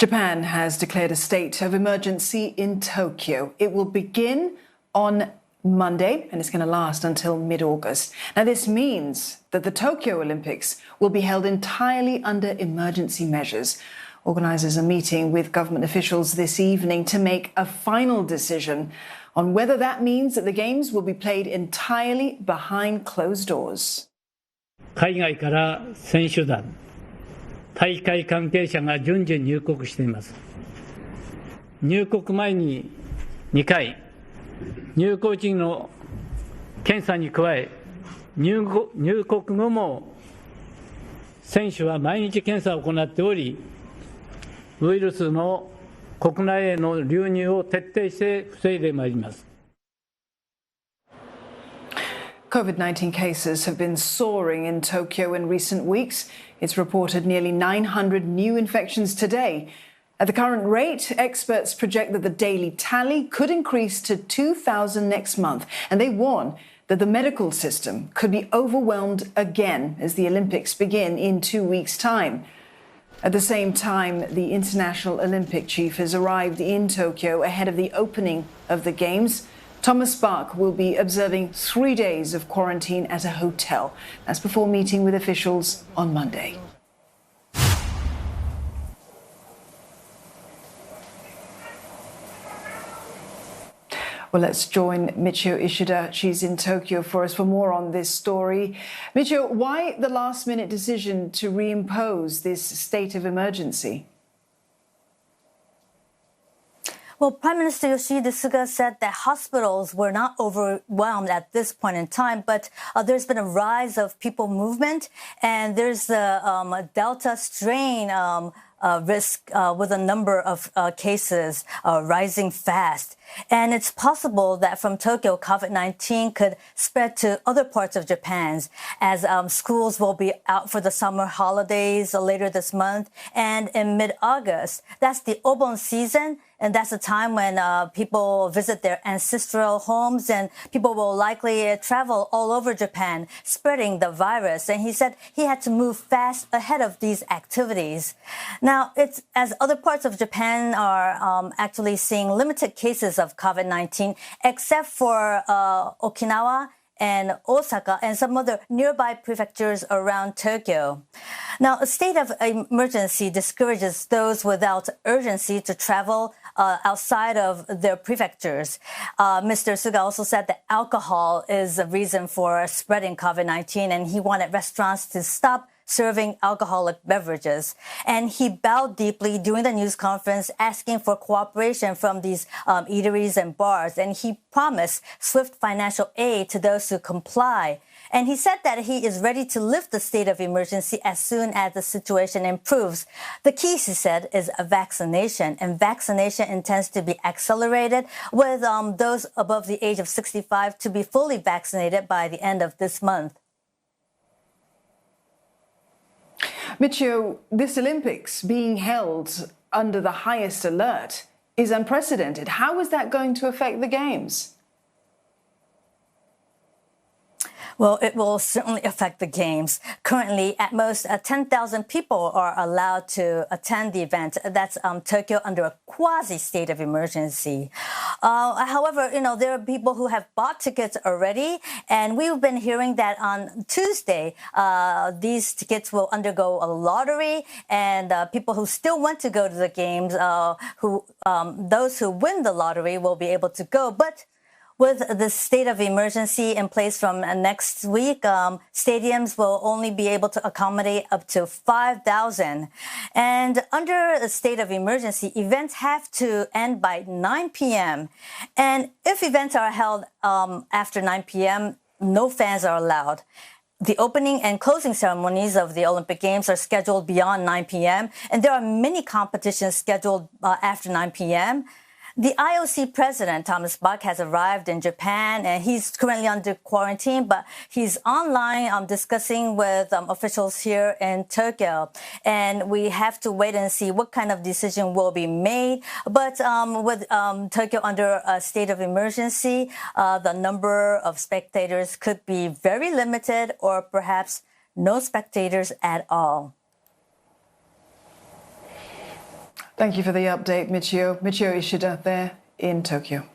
Japan has declared a state of emergency in Tokyo. It will begin on Monday and it's going to last until mid-August. Now, this means that the Tokyo Olympics will be held entirely under emergency measures. Organisers are meeting with government officials this evening to make a final decision on whether that means that the Games will be played entirely behind closed doors. 海外から選手団、大会関係者が順次入国しています。入国前に2回、入国時の検査に加え、入国後も選手は毎日検査を行っており、ウイルスの国内への流入を徹底して防いでまいります。COVID-19 cases have been soaring in Tokyo in recent weeks. It's reported nearly 900 new infections today. At the current rate, experts project that the daily tally could increase to 2,000 next month, and they warn that the medical system could be overwhelmed again as the Olympics begin in 2 weeks' time. At the same time, the International Olympic chief has arrived in Tokyo ahead of the opening of the Games. Thomas Bach will be observing 3 days of quarantine at a hotel. That's before meeting with officials on Monday. Well, let's join Michio Ishida. She's in Tokyo for us for more on this story. Michio, why the last-minute decision to reimpose this state of emergency? Well, Prime Minister Yoshihide Suga said that hospitals were not overwhelmed at this point in time, but there's been a rise of people movement, and there's a Delta strain risk with a number of cases rising fast. And it's possible that from Tokyo, COVID-19 could spread to other parts of Japan as schools will be out for the summer holidays later this month. And in mid-August, that's the Obon season. And that's the time when people visit their ancestral homes, and people will likely travel all over Japan, spreading the virus. And he said he had to move fast ahead of these activities. Now, it's as other parts of Japan are actually seeing limited cases of COVID-19, except for Okinawa and Osaka and some other nearby prefectures around Tokyo. Now, a state of emergency discourages those without urgency to travel outside of their prefectures. Mr. Suga also said that alcohol is a reason for spreading COVID-19, and he wanted restaurants to stop serving alcoholic beverages. And he bowed deeply during the news conference, asking for cooperation from these eateries and bars. And he promised swift financial aid to those who comply. And he said that he is ready to lift the state of emergency as soon as the situation improves. The key, he said, is a vaccination. And vaccination intends to be accelerated with those above the age of 65 to be fully vaccinated by the end of this month. Michio, this Olympics being held under the highest alert is unprecedented. How is that going to affect the Games? Well, it will certainly affect the Games. Currently, at most 10,000 people are allowed to attend the event. That's Tokyo under a quasi-state of emergency. However, there are people who have bought tickets already, and we've been hearing that on Tuesday, these tickets will undergo a lottery, and people who still want to go to the Games, those who win the lottery will be able to go. But with the state of emergency in place from next week, stadiums will only be able to accommodate up to 5,000. And under a state of emergency, events have to end by 9 p.m. And if events are held after 9 p.m., no fans are allowed. The opening and closing ceremonies of the Olympic Games are scheduled beyond 9 p.m. And there are many competitions scheduled after 9 p.m. The IOC president, Thomas Bach, has arrived in Japan, and he's currently under quarantine, but he's online discussing with officials here in Tokyo. And we have to wait and see what kind of decision will be made. But with Tokyo under a state of emergency, the number of spectators could be very limited, or perhaps no spectators at all. Thank you for the update, Michio. Michio Ishida there in Tokyo.